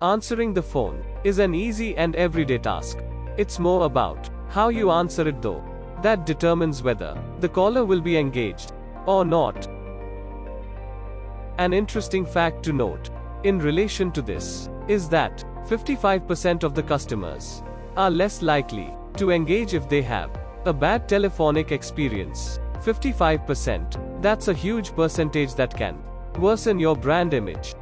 Answering the phone is an easy and everyday task. It's more about how you answer it though that determines whether the caller will be engaged or not. An interesting fact to note in relation to this is that 55% of the customers are less likely to engage if they have a bad telephonic experience. 55%, that's a huge percentage that can worsen your brand image.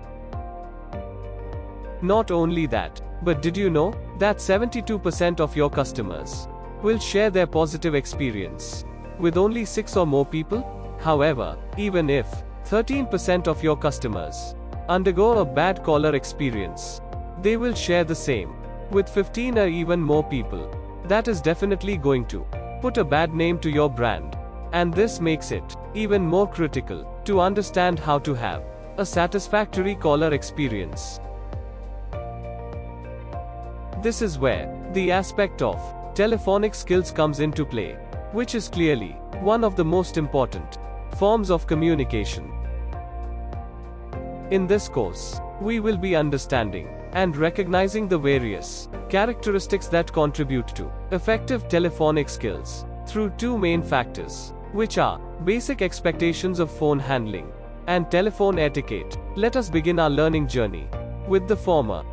Not only that, but did you know that 72% of your customers will share their positive experience with only 6 or more people? However, even if 13% of your customers undergo a bad caller experience, they will share the same with 15 or even more people. That is definitely going to put a bad name to your brand. And this makes it even more critical to understand how to have a satisfactory caller experience. This is where the aspect of telephonic skills comes into play, which is clearly one of the most important forms of communication. In this course, we will be understanding and recognizing the various characteristics that contribute to effective telephonic skills through 2 main factors, which are basic expectations of phone handling and telephone etiquette. Let us begin our learning journey with the former.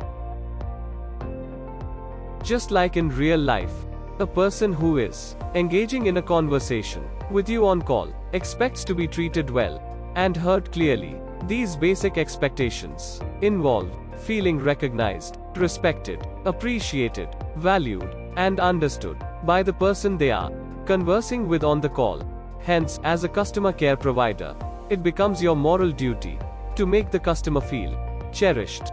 Just like in real life, a person who is engaging in a conversation with you on call expects to be treated well and heard clearly. These basic expectations involve feeling recognized, respected, appreciated, valued, and understood by the person they are conversing with on the call. Hence, as a customer care provider, it becomes your moral duty to make the customer feel cherished.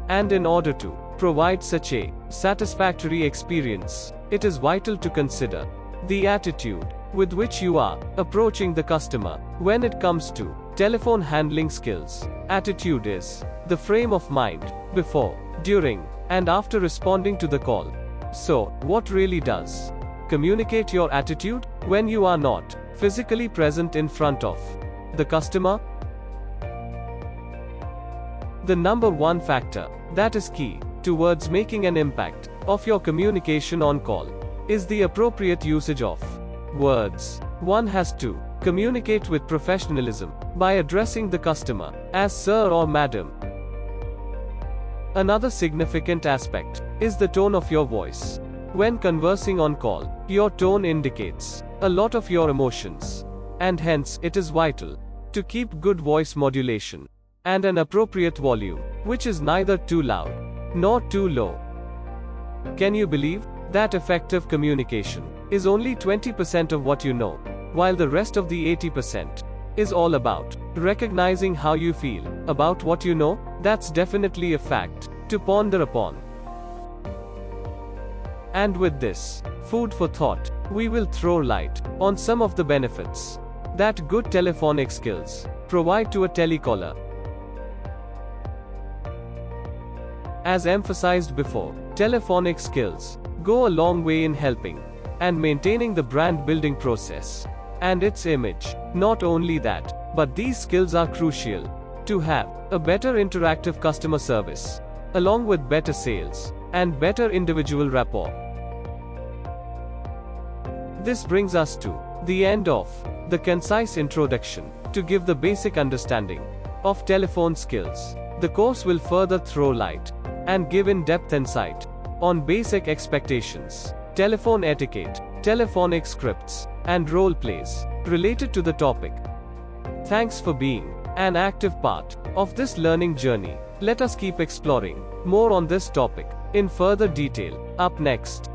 And in order to provide such a satisfactory experience, it is vital to consider the attitude with which you are approaching the customer. When it comes to telephone handling skills, attitude is the frame of mind before, during, and after responding to the call. So, what really does communicate your attitude when you are not physically present in front of the customer? The number one factor that is key towards making an impact of your communication on call is the appropriate usage of words. One has to communicate with professionalism by addressing the customer as sir or madam. Another significant aspect is the tone of your voice. When conversing on call, your tone indicates a lot of your emotions, and hence it is vital to keep good voice modulation and an appropriate volume, which is neither too loud nor too low. Can you believe that effective communication is only 20% of what you know, while the rest of the 80% is all about recognizing how you feel about what you know? That's definitely a fact to ponder upon. And with this food for thought, we will throw light on some of the benefits that good telephonic skills provide to a telecaller. As emphasized before, telephonic skills go a long way in helping and maintaining the brand building process and its image. Not only that, but these skills are crucial to have a better interactive customer service, along with better sales and better individual rapport. This brings us to the end of the concise introduction to give the basic understanding of telephone skills. The course will further throw light and give in-depth insight on basic expectations, telephone etiquette, telephonic scripts, and role plays related to the topic. Thanks for being an active part of this learning journey. Let us keep exploring more on this topic in further detail. Up next,